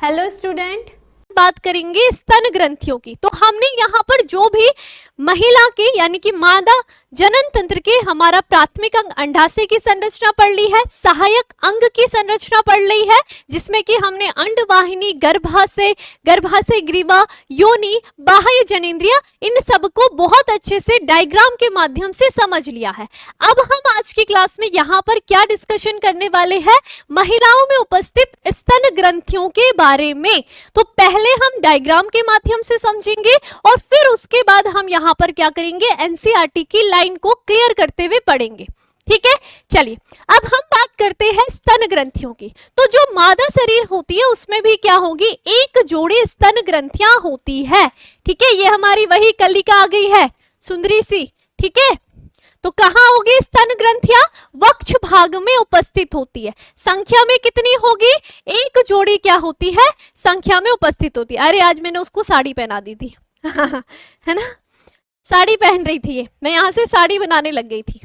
Hello student, बात करेंगे स्तन ग्रंथियों की। तो हमने यहाँ पर जो भी महिला के यानी कि मादा जनन तंत्र के हमारा प्राथमिक अंग अंडाशय की संरचना पढ़ ली है, सहायक अंग की संरचना पढ़ ली है, जिसमें कि हमने अंडवाहिनी, गर्भाशय, ग्रीवा, योनि, बाह्य जनेंद्रिय, इन सबको बहुत अच्छे से डायग्राम के माध्यम से समझ लिया है। अब हम आज की क्लास में यहाँ पर क्या डिस्कशन करने वाले हैं, महिलाओं में उपस्थित स्तन ग्रंथियों के बारे में। तो पहले हम डायग्राम के माध्यम से समझेंगे और फिर उसके बाद हम यहाँ पर क्या करेंगे, एनसीईआरटी की लाइन को क्लियर करते हुए पढ़ेंगे। ठीक है, चलिए अब हम बात करते हैं स्तन ग्रंथियों की। तो जो मादा शरीर होती है उसमें भी क्या होगी, एक जोड़ी स्तन ग्रंथियां होती है। ठीक है, ये हमारी वही कलिका आ गई है सुंदरी सी। ठीक है, तो कहां होगी स्तन ग्रंथियां, वक्ष भाग में उपस्थित होती है। संख्या में कितनी होगी, एक जोड़ी क्या होती है, संख्या में उपस्थित होती है। अरे आज मैंने उसको साड़ी पहना दी थी है ना, साड़ी पहन रही थी ये, मैं यहां से साड़ी बनाने लग गई थी।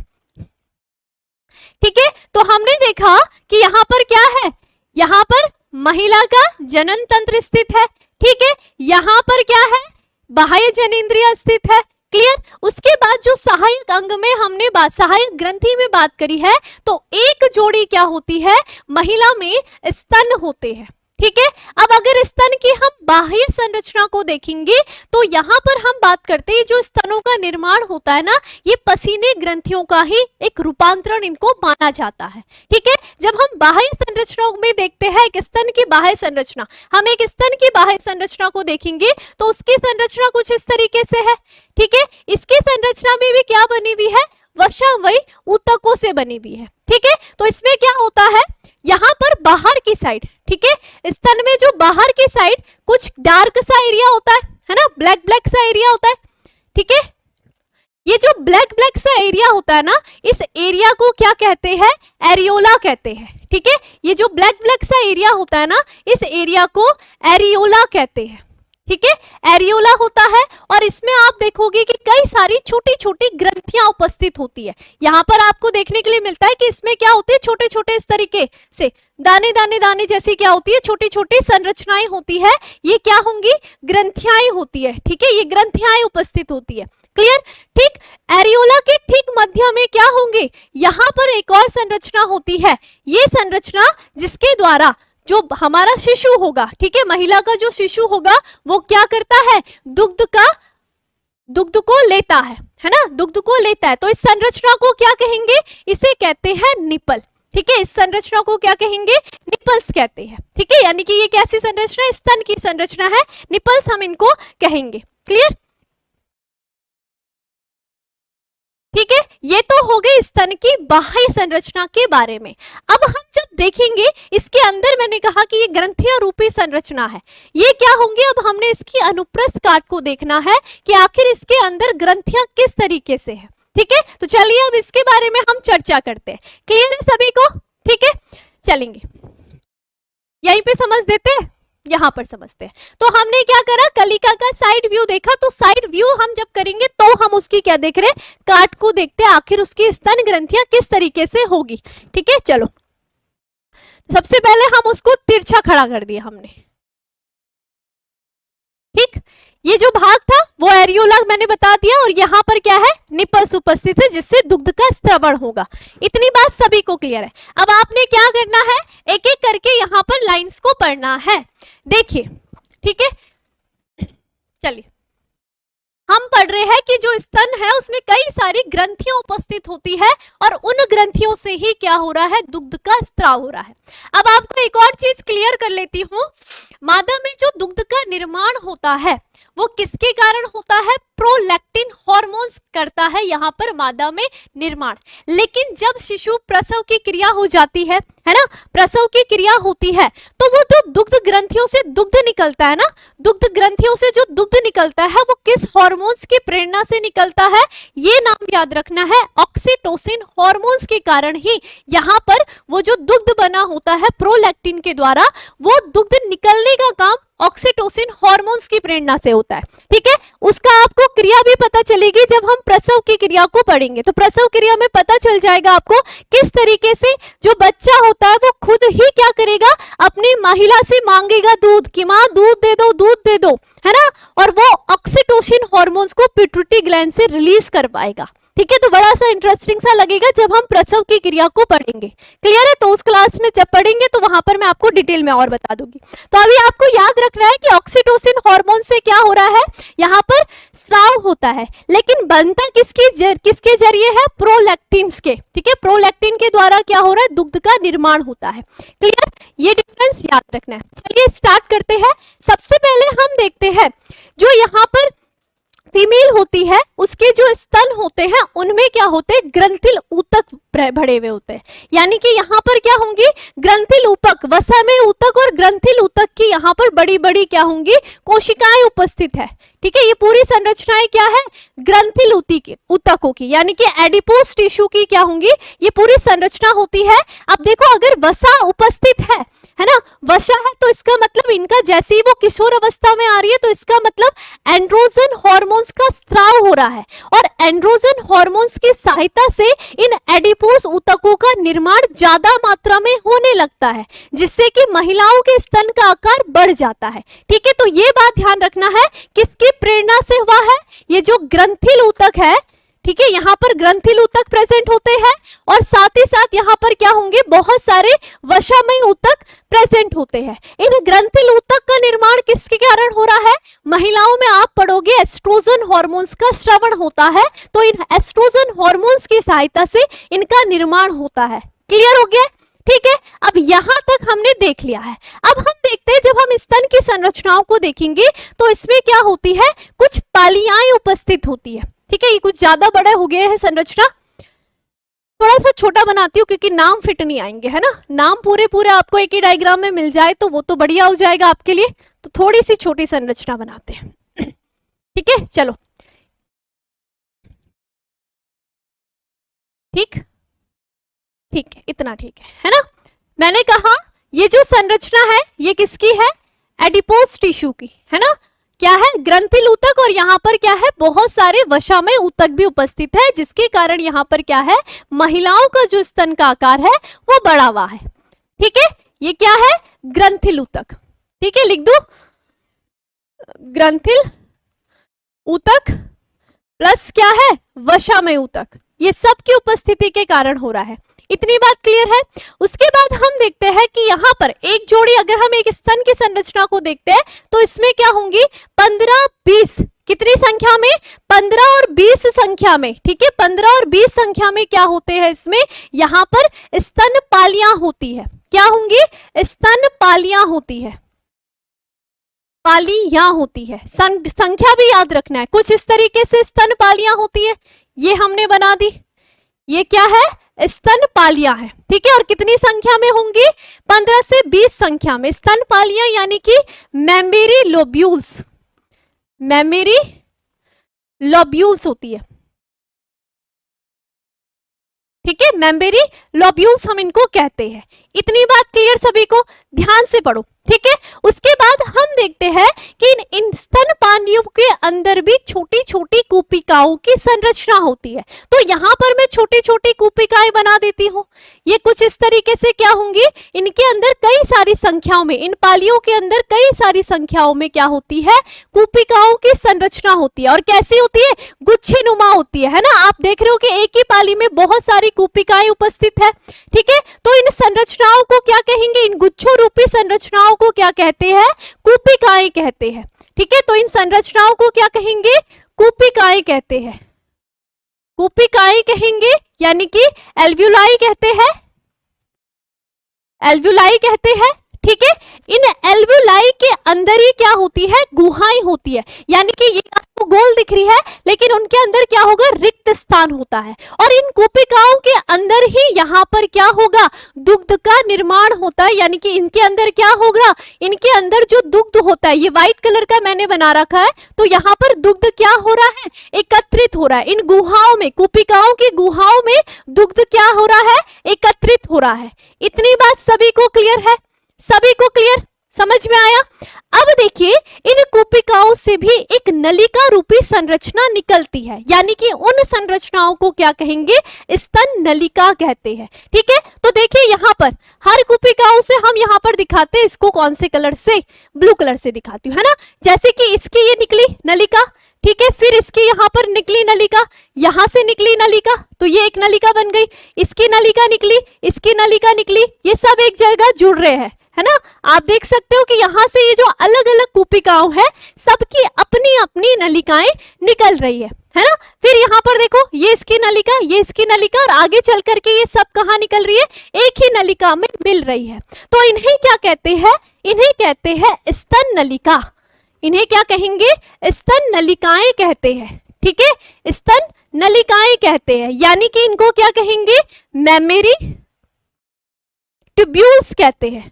ठीक है, तो हमने देखा कि यहाँ पर क्या है, यहाँ पर महिला का जनन तंत्र स्थित है। ठीक है, यहाँ पर क्या है, बाह्य जनेंद्रिय स्थित है। क्लियर। उसके बाद जो सहायक अंग में हमने बात, सहायक ग्रंथि में बात करी है, तो एक जोड़ी क्या होती है, महिला में स्तन होते हैं। ठीक है, अब अगर स्तन की हम बाह्य संरचना को देखेंगे तो यहाँ पर हम बात करते हैं जो स्तनों का निर्माण होता है ना, ये पसीने ग्रंथियों का ही एक रूपांतरण इनको माना जाता है। ठीक है, जब हम बाह्य संरचना में देखते हैं एक स्तन की बाह्य संरचना, हम एक स्तन की बाह्य संरचना को देखेंगे तो उसकी संरचना कुछ इस तरीके से है। ठीक है, इसकी संरचना में भी क्या बनी हुई है, वशावयी ऊतकों से बनी हुई है। ठीक है, तो इसमें क्या होता है, यहाँ पर बाहर की साइड, ठीक है, स्तन में जो बाहर की साइड कुछ डार्क सा एरिया होता है ना, ब्लैक ब्लैक सा एरिया होता है। ठीक है, ये जो ब्लैक ब्लैक सा एरिया होता है ना, इस एरिया को क्या कहते हैं, एरियोला कहते हैं। ठीक है, ये जो ब्लैक ब्लैक सा एरिया होता है ना, इस एरिया को एरियोला कहते हैं। ठीक है, एरियोला होता है और इसमें आप देखोगे कि कई सारी छोटी छोटी ग्रंथियां उपस्थित होती है। यहाँ पर आपको देखने के लिए मिलता है कि इसमें क्या होती है, छोटे छोटे इस तरीके से दाने दाने दाने जैसी क्या होती है, छोटी छोटी संरचनाएं होती है। ये क्या होंगी, ग्रंथियां होती है। ठीक है, ये ग्रंथियां उपस्थित होती है। क्लियर। ठीक, एरियोला के ठीक मध्य में क्या होंगे, यहाँ पर एक और संरचना होती है, ये संरचना जिसके द्वारा जो हमारा शिशु होगा, ठीक है, महिला का जो शिशु होगा वो क्या करता है, दुग्ध को लेता है ना, दुग्ध को लेता है। तो इस संरचना को क्या कहेंगे, इसे कहते हैं निपल। ठीक है, इस संरचना को क्या कहेंगे, निपल्स कहते हैं। ठीक है, यानी कि ये कैसी संरचना है, स्तन की संरचना है, निपल्स हम इनको कहेंगे। क्लियर। ठीक है, ये तो हो गई स्तन की बाह्य संरचना के बारे में। अब हम जब देखेंगे इसके अंदर, मैंने कहा कि ये ग्रंथियां रूपी संरचना है, ये क्या होंगे, अब हमने इसकी अनुप्रस्थ काट को देखना है कि आखिर इसके अंदर ग्रंथियां किस तरीके से है। ठीक है, तो चलिए अब इसके बारे में हम चर्चा करते हैं। क्लियर है सभी को। ठीक है, चलेंगे यहीं पे समझ देते हैं, यहां पर समझते हैं। तो हमने क्या करा, कलिका का साइड व्यू देखा, तो साइड व्यू हम जब करेंगे तो हम उसकी क्या देख रहे हैं, काट को देखते हैं, आखिर उसकी स्तन ग्रंथियां किस तरीके से होगी। ठीक है, चलो सबसे पहले हम उसको तिरछा खड़ा कर दिया हमने। ठीक, ये जो भाग था वो एरियोला मैंने बता दिया, और यहाँ पर क्या है, निपल्स उपस्थित है जिससे दुग्ध का स्त्रवण होगा। इतनी बात सभी को क्लियर है। अब आपने क्या करना है, एक एक करके यहाँ पर लाइंस को पढ़ना है। देखिए, ठीक है, चलिए हम पढ़ रहे हैं कि जो स्तन है उसमें कई सारी ग्रंथियां उपस्थित होती है और उन ग्रंथियों से ही क्या हो रहा है, दुग्ध का स्त्राव हो रहा है। अब आपको एक और चीज क्लियर कर लेती हूं, मादा में जो दुग्ध का निर्माण होता है वो किसके कारण होता है, प्रोलैक्टिन हार्मोन्स करता है यहाँ पर मादा में निर्माण। लेकिन जब शिशु प्रसव की क्रिया हो जाती है ना, प्रसव की क्रिया होती है, तो वो जो दुग्ध ग्रंथियों से दुग्ध निकलता है ना, दुग्ध ग्रंथियों से जो दुग्ध निकलता है वो किस हार्मोन्स की प्रेरणा से निकलता है, ये नाम याद रखना है, ऑक्सीटोसिन हार्मोन्स के कारण ही यहाँ पर वो जो दुग्ध बना होता है प्रोलैक्टिन के द्वारा, वो दुग्ध निकलने का काम ऑक्सीटोसिन हार्मोन्स की प्रेरणा से होता है। ठीक है, उसका आपको क्रिया भी पता चलेगी जब हम प्रसव की क्रिया को पढ़ेंगे। तो प्रसव क्रिया में पता चल जाएगा आपको किस तरीके से जो बच्चा होता है वो खुद ही क्या करेगा, अपनी महिला से मांगेगा दूध कि माँ दूध दे दो, है ना, और वो ऑक्सीटोसिन हार्मोन्स को पिट्यूटरी ग्लैंड से रिलीज कर पाएगा। ठीक है, तो बड़ा सा इंटरेस्टिंग सा लगेगा जब हम प्रसव की क्रिया को पढ़ेंगे। क्लियर है, तो उस क्लास में जब पढ़ेंगे तो वहां पर मैं आपको डिटेल में और बता दूंगी। तो अभी आपको याद रखना है कि ऑक्सीटोसिन हार्मोन से क्या हो रहा है, यहाँ पर स्राव होता है, लेकिन बनता किसके जरिए है, प्रोलैक्टिन्स के। ठीक है, प्रोलैक्टिन के द्वारा क्या हो रहा है, दुग्ध का निर्माण होता है। क्लियर, ये डिफरेंस याद रखना है। चलिए स्टार्ट करते हैं। सबसे पहले हम देखते हैं जो यहाँ पर फीमेल होती है उसके जो स्तन होते हैं उनमें क्या होते हैं, ग्रंथिल ऊतक भरे हुए होते हैं। यानी कि यहाँ पर क्या होंगी, ग्रंथिल ऊतक, वसामय ऊतक और ग्रंथिल ऊतक की यहाँ पर बड़ी बड़ी क्या होंगी, कोशिकाएं उपस्थित है। ठीक है, ये पूरी संरचनाएं क्या है, ग्रंथिल ऊतकों की, यानी कि एडिपोस टिश्यू की क्या होंगी, ये पूरी संरचना होती है। अब देखो अगर वसा उपस्थित है ना, वसा है तो इसका मतलब इनका जैसे ही वो किशोर अवस्था में आ रही है तो इसका मतलब एंड्रोजन हार्मोन्स का स्राव हो रहा है, और एंड्रोजन हार्मोन्स की सहायता से इन एडिपोस ऊतकों का निर्माण ज्यादा मात्रा में होने लगता है, जिससे कि महिलाओं के स्तन का आकार बढ़ जाता है। ठीक है, तो ये बात ध्यान रखना है किसकी प्रेरणा से हुआ है, ये जो ग्रंथिल ऊतक है। ठीक है, यहाँ पर ग्रंथिल ऊतक प्रेजेंट होते हैं और साथ ही साथ यहाँ पर क्या होंगे, बहुत सारे वसामय ऊतक प्रेजेंट होते हैं। इन ग्रंथिल ऊतक का निर्माण किसके कारण हो रहा है, महिलाओं में आप पढ़ोगे एस्ट्रोजन हार्मोन्स का स्रावण होता है, तो इन एस्ट्रोजन हार्मोन्स की सहायता से इनका निर्माण होता है। क्लियर हो गया, ठीक है। अब यहां तक हमने देख लिया है। अब हम देखते हैं जब हम स्तन की संरचनाओं को देखेंगे तो इसमें क्या होती है, कुछ पालियाएं उपस्थित होती है। ठीक है, ये कुछ ज्यादा बड़े हो गए हैं संरचना, थोड़ा सा छोटा बनाती हूँ क्योंकि नाम फिट नहीं आएंगे, है ना। नाम पूरे आपको एक ही डायग्राम में मिल जाए तो वो तो बढ़िया हो जाएगा आपके लिए, तो थोड़ी सी छोटी संरचना बनाते हैं। ठीक है, चलो ठीक है, इतना ठीक है ना। मैंने कहा ये जो संरचना है ये किसकी है, एडिपोस टिश्यू की, है ना। क्या है, ग्रंथिल ऊतक, और यहाँ पर क्या है, बहुत सारे वसामय ऊतक भी उपस्थित है, जिसके कारण यहाँ पर क्या है, महिलाओं का जो स्तन का आकार है वो बढ़ा हुआ है। ठीक है, ये क्या है, ग्रंथिल ऊतक। ठीक है, लिख दो, ग्रंथिल ऊतक प्लस क्या है, वसामय ऊतक, ये सब की उपस्थिति के कारण हो रहा है। इतनी बात क्लियर है। उसके बाद हम देखते हैं कि यहाँ पर एक जोड़ी, अगर हम एक स्तन की संरचना को देखते हैं तो इसमें क्या होंगी, 15-20, कितनी संख्या में, 15 और 20 संख्या में। ठीक है, 15 और 20 संख्या में क्या होते हैं, इसमें यहाँ पर स्तन पालियां होती है। क्या होंगी, स्तन पालियां होती है, पालियां होती है। संख्या भी याद रखना है, कुछ इस तरीके से स्तन पालियां होती है, ये हमने बना दी, ये क्या है, स्तन पालियां है। ठीक है, और कितनी संख्या में होंगी, 15 से 20 संख्या में स्तन पालियां, यानी कि मेम्बेरी लोब्यूल्स, मेम्बेरी लोब्यूल्स होती है। ठीक है, मेम्बेरी लोब्यूल्स हम इनको कहते हैं। इतनी बात क्लियर सभी को, ध्यान से पढ़ो। ठीक है, उसके बाद हम देखते हैं कि इन स्तन पालियों के अंदर भी छोटी छोटी कूपिकाओं की संरचना होती है। तो यहाँ पर मैं छोटी छोटी कूपिकाएं बना देती हूँ, ये कुछ इस तरीके से क्या होंगी, इनके अंदर कई सारी संख्याओं में, इन पालियों के अंदर कई सारी संख्याओं में क्या होती है, कूपिकाओं की संरचना होती है। और कैसी होती है, गुच्छी नुमा होती है ना। आप देख रहे हो कि एक ही पाली में बहुत सारी कूपिकाएं उपस्थित है। ठीक है, तो इन संरचनाओं को क्या कहेंगे, इन गुच्छों रूपी संरचनाओं को क्या कहते हैं, कूपिकाएं कहते हैं। ठीक है, तो इन संरचनाओं को क्या कहेंगे, कूपिकाएं कहते हैं, कूपिकाएं कहेंगे, यानी कि एल्व्यूलाई कहते हैं, एल्व्यूलाई कहते हैं। ठीक है, इन एल्व्यूलाई के अंदर ही क्या होती है, गुहाएं होती है, यानी कि ये आपको गोल दिख रही है लेकिन उनके अंदर क्या होगा, रिक्त स्थान होता है। और इन कूपिकाओं के अंदर ही यहाँ पर क्या होगा, दुग्ध का निर्माण होता है, यानी कि इनके अंदर क्या होगा, इनके अंदर जो दुग्ध होता है, ये व्हाइट कलर का मैंने बना रखा है, तो यहाँ पर दुग्ध क्या हो रहा है, एकत्रित हो रहा है। इन गुहाओं में, कूपिकाओं की गुहाओं में दुग्ध क्या हो रहा है, एकत्रित हो रहा है। इतनी बात सभी को क्लियर है, सभी को क्लियर। समझ में आया? अब देखिए इन कूपिकाओं से भी एक नलिका रूपी संरचना निकलती है, यानी कि उन संरचनाओं को क्या कहेंगे? स्तन नलिका कहते हैं। ठीक है, तो देखिए यहाँ पर हर कूपिकाओं से हम यहाँ पर दिखाते हैं, इसको कौन से कलर से? ब्लू कलर से दिखाती हूँ, है ना। जैसे कि इसकी ये निकली नलिका, ठीक है, फिर इसकी यहाँ पर निकली नलिका, यहां से निकली नलिका, तो ये एक नलिका बन गई, इसकी नलिका निकली, इसकी नलिका निकली, ये सब एक जगह जुड़ रहे हैं, है ना। आप देख सकते हो कि यहाँ से ये जो अलग अलग कूपिकाओं है सबकी अपनी अपनी नलिकाएं निकल रही है ना। फिर यहाँ पर देखो ये इसकी नलिका, ये इसकी नलिका, और आगे चल करके ये सब कहाँ निकल रही है? एक ही नलिका में मिल रही है। तो इन्हें क्या कहते हैं? इन्हें कहते हैं स्तन नलिका। इन्हें क्या कहेंगे? स्तन नलिकाएं कहते हैं। ठीक है, स्तन नलिकाएं कहते हैं, यानी कि इनको क्या कहेंगे? मैमेरी ट्यूब्यूल्स कहते हैं।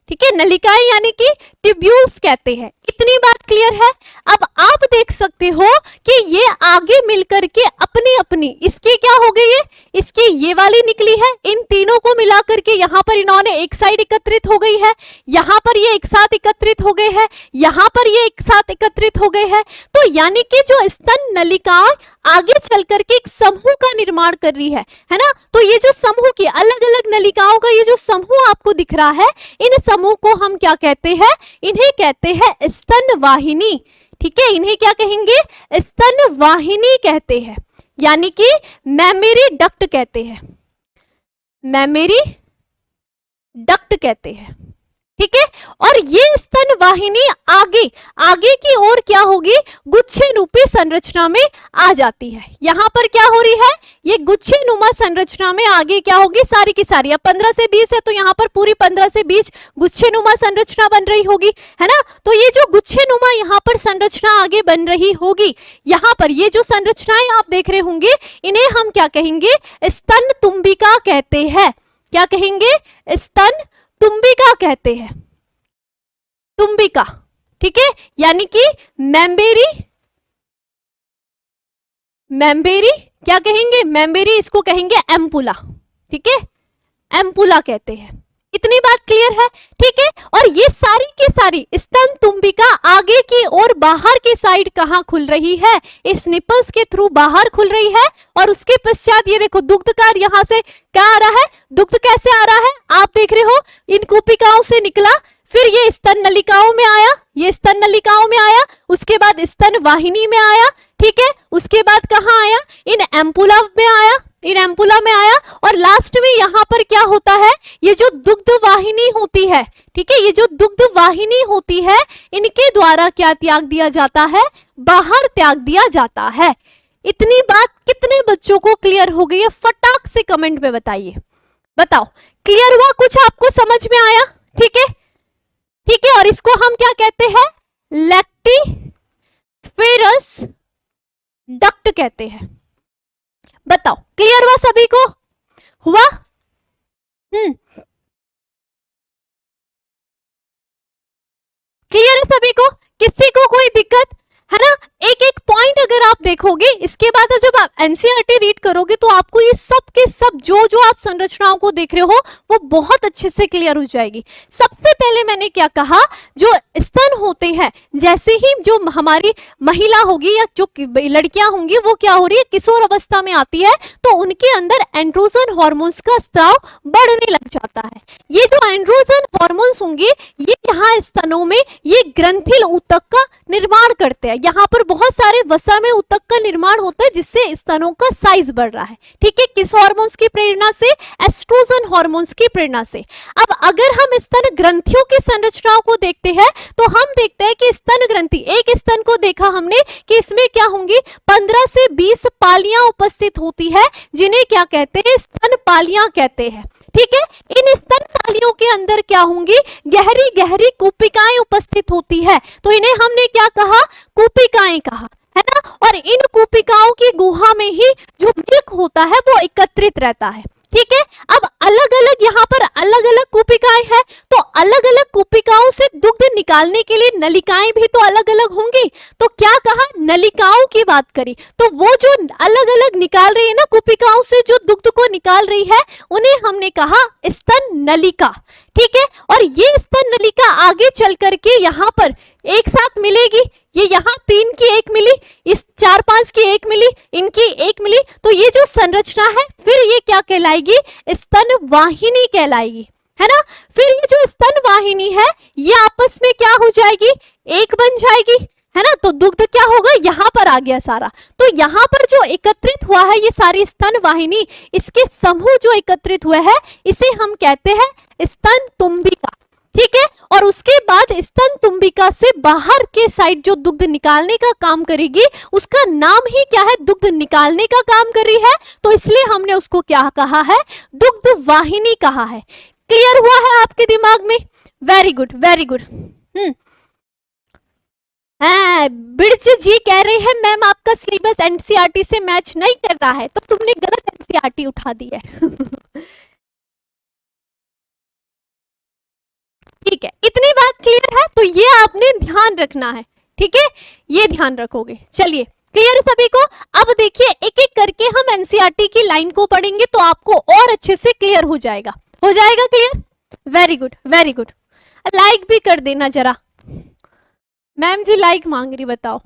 ठीक है, नलिकाएं यानी कि ट्यूब्यूल्स कहते हैं। इतनी बात क्लियर है? अब आप देख सकते हो कि ये आगे मिलकर के अपनी अपनी, इसकी क्या हो गई है? इसकी ये वाली निकली है, इन तीनों को मिलाकर के यहाँ पर इन्होंने एक साइड एकत्रित हो गई है, यहाँ पर ये एक साथ एकत्रित हो गए हैं, यहाँ पर ये एक साथ एकत्रित हो गए हैं। तो यानी कि जो स्तन नलिका आगे चल करके एक समूह का निर्माण कर रही है ना। तो ये जो समूह की अलग अलग नलिकाओं का ये जो समूह आपको दिख रहा है, इन समूह को हम क्या कहते हैं? इन्हें कहते हैं स्तन वाहिनी। ठीक है, इन्हें क्या कहेंगे? स्तन वाहिनी कहते हैं, यानी कि मैमेरी डक्ट कहते हैं, मैमेरी डक्ट कहते हैं। ठीक है, और ये स्तन वाहिनी आगे आगे की ओर क्या होगी? गुच्छे रूपी संरचना में आ जाती है। यहां पर क्या हो रही है? ये गुच्छे नुमा संरचना में आगे क्या होगी? सारी की सारी, अब 15 से 20 है तो यहाँ पर पूरी 15 से 20 गुच्छे नुमा संरचना बन रही होगी, है ना। तो ये जो गुच्छे नुमा यहाँ पर संरचना आगे बन रही होगी, यहाँ पर ये जो संरचनाएं आप देख रहे होंगे, इन्हें हम क्या कहेंगे? स्तन तुम्बिका कहते हैं। क्या कहेंगे? स्तन तुम्बिका कहते हैं, तुम्बिका। ठीक है, यानी कि मैम्बेरी, मैम्बेरी क्या कहेंगे? मैम्बेरी इसको कहेंगे एम्पुला। ठीक है, एम्पुला कहते हैं। इतनी बात क्लियर है? ठीक है, और ये सारी की सारी स्तन तुम्बिका आगे की और बाहर की साइड कहाँ खुल रही है? इस निपल्स के थ्रू बाहर खुल रही है। और उसके पश्चात ये देखो दुग्धकार यहाँ से क्या आ रहा है? दुग्ध कैसे आ रहा है? आप देख रहे हो, इन कूपिकाओं से निकला, फिर ये स्तन नलिकाओं में आया, ये स्तन नलिकाओं में आया, उसके बाद स्तन वाहिनी में आया। ठीक है, उसके बाद कहाँ आया? इन एम्पुला में आया, इन एम्पुला में आया, और लास्ट में यहाँ पर क्या होता है? ये जो दुग्ध वाहिनी होती है, ठीक है, ये जो दुग्ध वाहिनी होती है, इनके द्वारा क्या त्याग दिया जाता है? बाहर त्याग दिया जाता है। इतनी बात कितने बच्चों को क्लियर हो गई है? फटाक से कमेंट में बताइए, बताओ क्लियर हुआ? कुछ आपको समझ में आया? ठीक है, ठीक है, और इसको हम क्या कहते हैं? लैक्टिफेरस डक्ट कहते हैं। बताओ क्लियर हुआ सभी को? हुआ? क्लियर है सभी को? किसी को कोई दिक्कत है ना? एक एक पॉइंट अगर आप देखोगे, इसके बाद जब आप एनसीईआरटी रीड करोगे तो आपको ये सब के सब जो आप संरचनाओं को देख रहे हो वो बहुत अच्छे से क्लियर हो जाएगी। सबसे पहले मैंने क्या कहा? जो स्तन होते हैं, जैसे ही जो हमारी महिला होगी या जो लड़कियां होंगी वो क्या हो रही है? किशोर अवस्था में आती है, तो उनके अंदर एंड्रोजन हार्मोन्स का स्राव बढ़ने लग जाता है। ये जो एंड्रोजन हार्मोन्स होंगे ये यहाँ स्तनों में ये ग्रंथिल ऊतक का निर्माण करते हैं। यहाँ पर बहुत सारे वसा में ऊतक का निर्माण होता है जिससे स्तनों का साइज बढ़ रहा है। ठीक है, किस हार्मोन्स की प्रेरणा से? एस्ट्रोजन हार्मोन्स की प्रेरणा से। अब अगर हम स्तन ग्रंथियों की संरचनाओं को देखते हैं तो हम देखते हैं कि स्तन ग्रंथि, एक स्तन को देखा हमने कि इसमें क्या होंगी? 15 से 20 पालियां उपस्थित होती है, जिन्हें क्या कहते हैं? स्तन पालियां कहते हैं। ठीक है, इन स्तन पालियों के अंदर क्या होंगी? गहरी गहरी कूपिकाएं उपस्थित होती है, तो इन्हें हमने क्या कहा? कूपिकाएं कहा, है ना। और इन कूपिकाओं की गुहा में ही जो मिल्क होता है वो एकत्रित रहता है। ठीक है, अब अलग अलग यहाँ पर अलग अलग कूपिकाएं हैं, तो अलग अलग कूपिकाओं से दुग्ध निकालने के लिए नलिकाएं भी तो अलग अलग होंगी। तो क्या कहा, नलिकाओं की बात करी, तो वो जो अलग अलग निकाल रही है ना कूपिकाओं से जो दुग्ध को निकाल रही है, उन्हें हमने कहा स्तन नलिका। ठीक है, और ये स्तन नलिका आगे चल करके यहाँ पर एक साथ मिलेगी। ये यहाँ 3 की 1 मिली, इस 4-5 की 1 मिली, इनकी 1 मिली, तो ये जो संरचना है फिर ये क्या कहलाएगी, स्तन वाहिनी कहलाएगी, है ना। फिर ये जो स्तन वाहिनी है ये आपस में क्या हो जाएगी, एक बन जाएगी, है ना। तो दुग्ध क्या होगा, यहाँ पर आ गया सारा। तो यहाँ पर जो एकत्रित हुआ है ये सारी स्तन वाहिनी, इसके समूह जो एकत्रित हुए हैं इसे हम कहते हैं स्तन तुम्बिका। ठीक है, और उसके बाद स्तन तुम्बिका से बाहर के साइड जो दुग्ध निकालने का काम करेगी उसका नाम ही क्या है, दुग्ध निकालने का काम कर रही है, तो इसलिए हमने उसको क्या कहा है, दुग्ध वाहिनी कहा है। क्लियर हुआ है आपके दिमाग में? Very good, very good. Birju ji कह रहे हैं मैम आपका सिलेबस एनसीईआरटी से मैच नहीं कर रहा है, तो तुमने गलत एनसीईआरटी उठा दी है। ठीक है, इतनी बात क्लियर है, तो ये आपने ध्यान रखना है। ठीक है, ये ध्यान रखोगे। चलिए, क्लियर सभी को? अब देखिए एक एक करके हम एनसीईआरटी की लाइन को पढ़ेंगे तो आपको और अच्छे से क्लियर हो जाएगा। हो जाएगा clear? Very good, very good. Like भी कर देना जरा। मैम जी लाइक मांग रही, बताओ।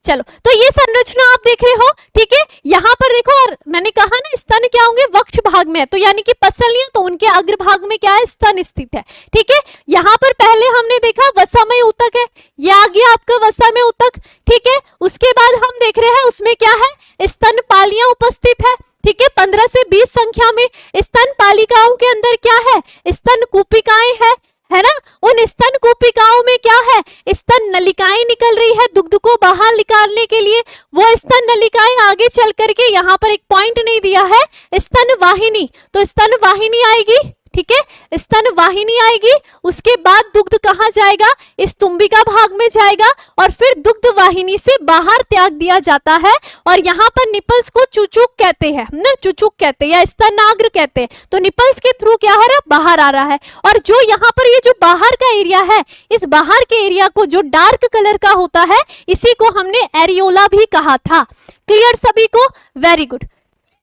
चलो, तो ये संरचना आप देख रहे हो। ठीक है, यहाँ पर देखो, और मैंने कहा ना स्तन क्या होंगे, वक्ष भाग में है, तो यानी कि पसलियां, तो उनके अग्रभाग में क्या है, स्तन स्थित है। ठीक है, यहाँ पर पहले हमने देखा वसामय ऊतक है, ये आ गया आपका वसामय ऊतक। ठीक है, उसके बाद हम देख रहे हैं उसमें क्या है, स्तन पालियां उपस्थित है। ठीक है, 15 से 20 संख्या में। स्तन पालिकाओं के अंदर क्या है, स्तन कूपिकाएं है ना। उन स्तन कूपिकाओं में क्या है, स्तन नलिकाएं निकल रही है दुग्ध को बाहर निकालने के लिए। वो स्तन नलिकाएं आगे चल करके, यहाँ पर एक पॉइंट नहीं दिया है, स्तन वाहिनी, तो स्तन वाहिनी आएगी। ठीक है, स्तन वाहिनी आएगी, उसके बाद दुग्ध कहाँ जाएगा, इस तुम्बिका भाग में जाएगा, और फिर दुग्ध वाहिनी से बाहर त्याग दिया जाता है। और यहाँ पर निपल्स को चुचुक कहते हैं ना, चुचुक कहते हैं या स्तनाग्र कहते हैं। तो निपल्स के थ्रू क्या हो रहा है, बाहर आ रहा है। और जो यहाँ पर ये जो बाहर का एरिया है, इस बाहर के एरिया को जो डार्क कलर का होता है इसी को हमने एरियोला भी कहा था। क्लियर सभी को? Very good.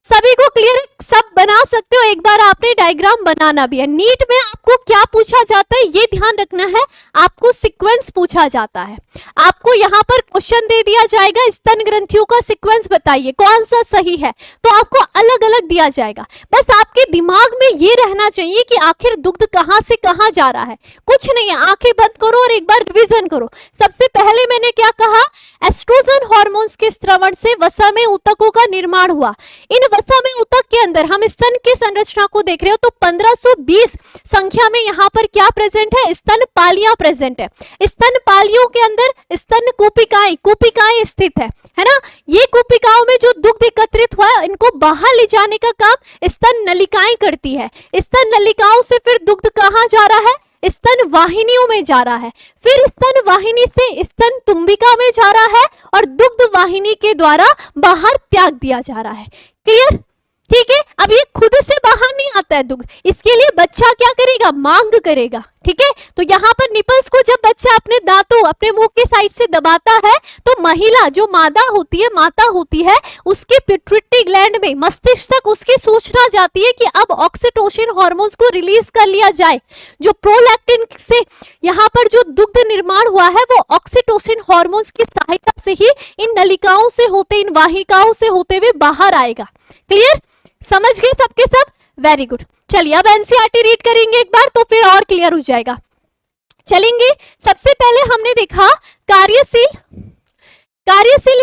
सभी को क्लियर है? सब बना सकते हो, एक बार आपने डायग्राम बनाना भी है। नीट में आपको क्या पूछा जाता है ये ध्यान रखना है, आपको सीक्वेंस पूछा जाता है। आपको यहाँ पर क्वेश्चन दे दिया जाएगा, स्तन ग्रंथियों का सीक्वेंस बताइए कौन सा सही है, तो आपको अलग अलग दिया जाएगा। बस आपके दिमाग में ये रहना चाहिए कि आखिर दुग्ध कहाँ से कहाँ जा रहा है, कुछ नहीं है। आंखें बंद करो और एक बार रिवीजन करो। सबसे पहले मैंने क्या कहा, एस्ट्रोजन हार्मोन्स के स्रवण से वसामय ऊतकों का निर्माण हुआ। इन वसामय ऊतक के अंदर हम स्तन की संरचना को देख रहे हो, तो 1520 संख्या में यहाँ पर क्या प्रेजेंट है, स्तन पालियां प्रेजेंट है। स्तन पालियों के अंदर स्तन कूपिकाएं स्थित है ना। ये कूपिकाओं में जो दुग्ध एकत्रित हुआ है इनको बाहर ले जाने का काम स्तन नलिकाएं करती है। स्तन नलिकाओं से फिर दुग्ध कहाँ जा रहा है, स्तन वाहिनियों में जा रहा है, फिर स्तन वाहिनी से स्तन तुम्बिका में जा रहा है, और दुग्ध वाहिनी के द्वारा बाहर त्याग दिया जा रहा है। क्लियर? ठीक है, अब ये खुद से बाहर नहीं आता है दुग्ध, इसके लिए बच्चा क्या करेगा, मांग करेगा। ठीक है, तो यहाँ पर निपल्स को जब बच्चा अपने दांतों, अपने मुंह के साइड से दबाता है, तो महिला जो मादा होती है, माता होती है, उसके पिट्यूटरी ग्लैंड में, मस्तिष्क तक उसकी सूचना जाती है कि अब ऑक्सीटोसिन हार्मोन्स को रिलीज कर लिया जाए। जो प्रोलैक्टिन से यहाँ पर जो दुग्ध निर्माण हुआ है वो ऑक्सीटोसिन हार्मोन्स की सहायता से ही इन नलिकाओं से होते, इन वाहिकाओं से होते हुए बाहर आएगा। क्लियर? समझ गए सबके सब? Very good. चलिए अब एनसीईआरटी रीड करेंगे एक बार, तो फिर और क्लियर हो जाएगा। चलेंगे, सबसे पहले हमने देखा कार्यशील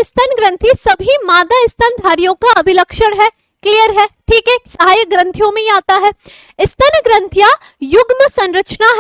स्तन ग्रंथि सभी मादा स्तनधारियों का अभिलक्षण है। क्लियर है? ठीक है, सहायक ग्रंथियों में ही आता है। स्तन ग्रंथियां युग्म संरचना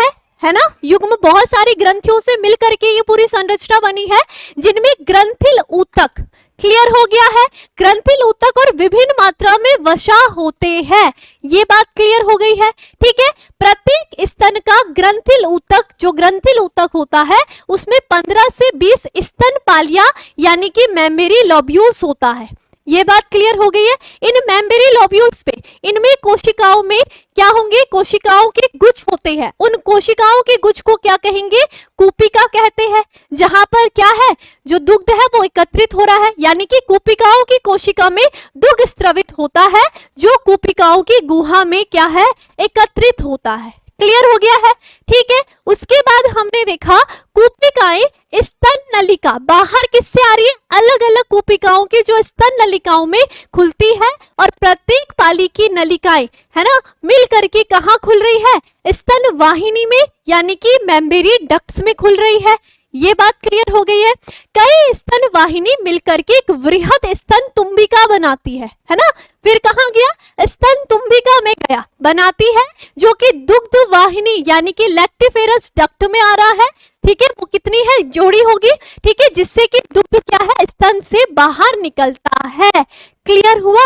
है ना। युग्म बहुत सारी ग्रंथियों से मिलकर के ये पूरी संरचना बनी है, जिनमें ग्रंथिल ऊतक, क्लियर हो गया है, ग्रंथिल ऊतक और विभिन्न मात्रा में वसा होते हैं। ये बात क्लियर हो गई है। ठीक है, प्रत्येक स्तन का ग्रंथिल ऊतक, जो ग्रंथिल ऊतक होता है उसमें 15 से 20 स्तन पालियां यानी कि मेमोरी लोब्यूल्स होता है। ये बात क्लियर हो गई है। इन मेम्ब्रेनरी लोब्यूल्स पे, इनमें कोशिकाओं में क्या होंगे, कोशिकाओं के गुच्छ होते हैं। उन कोशिकाओं के गुच्छ को क्या कहेंगे, कूपिका कहते हैं। जहां पर क्या है, जो दुग्ध है वो एकत्रित हो रहा है, यानी कि कूपिकाओं की कोशिका में दुग्ध स्रवित होता है, जो कूपिकाओं की गुहा में क्या है, एकत्रित होता है। क्लियर हो गया है, ठीक है। उसके बाद हमने देखा कूपिकाएं स्तन नलिका, बाहर किससे आ रही है, अलग अलग कूपिकाओं की जो स्तन नलिकाओं में खुलती है, और प्रत्येक पाली की नलिकाएं है ना मिल करके कहां खुल रही है, स्तन वाहिनी में, यानी कि मेम्ब्रेनरी डक्ट्स में खुल रही है। ये बात क्लियर हो गई है। कई स्तन वाहिनी मिलकर के एक वृहद स्तन तुम्बिका बनाती है ना। फिर कहां गया, स्तन तुम्बिका में गया, बनाती है, जो कि दुग्ध वाहिनी यानी कि लैक्टिफेरस डक्ट में आ रहा है। ठीक है, वो कितनी है, जोड़ी होगी, ठीक है, जिससे कि दुग्ध क्या है, स्तन से बाहर निकलता है। क्लियर हुआ,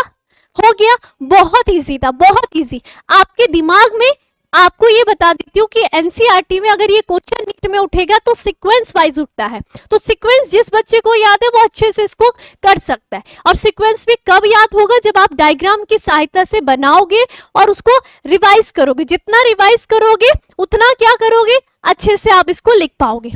हो गया। बहुत इजी था, बहुत इजी। आपके दिमाग में आपको ये बता देती हूँ कि एनसीईआरटी में अगर ये क्वेश्चन नीट में उठेगा तो सीक्वेंस वाइज उठता है, तो सीक्वेंस जिस बच्चे को याद है वो अच्छे से इसको कर सकता है। और सीक्वेंस भी कब याद होगा, जब आप डायग्राम की सहायता से बनाओगे और उसको रिवाइज करोगे। जितना रिवाइज करोगे उतना क्या करोगे, अच्छे से आप इसको लिख पाओगे।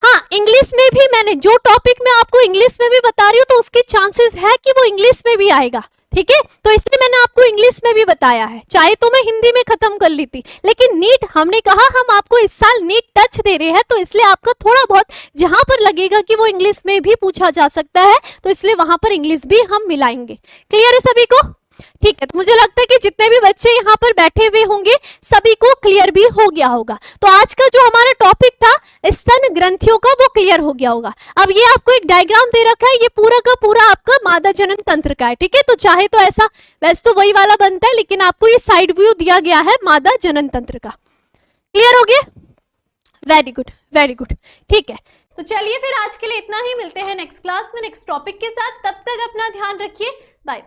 हाँ, इंग्लिश में भी मैंने जो टॉपिक में आपको इंग्लिश में भी बता रही हूँ तो उसके चांसेस है कि वो इंग्लिश में भी आएगा। ठीक है, तो इसलिए मैंने आपको इंग्लिश में भी बताया है। चाहे तो मैं हिंदी में खत्म कर ली थी, लेकिन नीट हमने कहा हम आपको इस साल नीट टच दे रहे हैं, तो इसलिए आपका थोड़ा बहुत जहां पर लगेगा कि वो इंग्लिश में भी पूछा जा सकता है, तो इसलिए वहां पर इंग्लिश भी हम मिलाएंगे। क्लियर है सभी को, ठीक है। तो मुझे लगता है कि जितने भी बच्चे यहाँ पर बैठे हुए होंगे सभी को क्लियर भी हो गया होगा। तो आज का जो हमारा टॉपिक था स्तन ग्रंथियों का, वो क्लियर हो गया होगा। अब ये आपको एक डायग्राम दे रखा है, ये पूरा का पूरा आपका मादा जनन तंत्र का है। ठीक है, तो चाहे तो ऐसा, वैसे तो वही वाला बनता है, लेकिन आपको ये साइड व्यू दिया गया है मादा जनन तंत्र का। क्लियर हो गया, वेरी गुड, वेरी गुड, ठीक है। तो चलिए फिर आज के लिए इतना ही, मिलते हैं नेक्स्ट क्लास में नेक्स्ट टॉपिक के साथ। तब तक अपना ध्यान रखिए, बाय।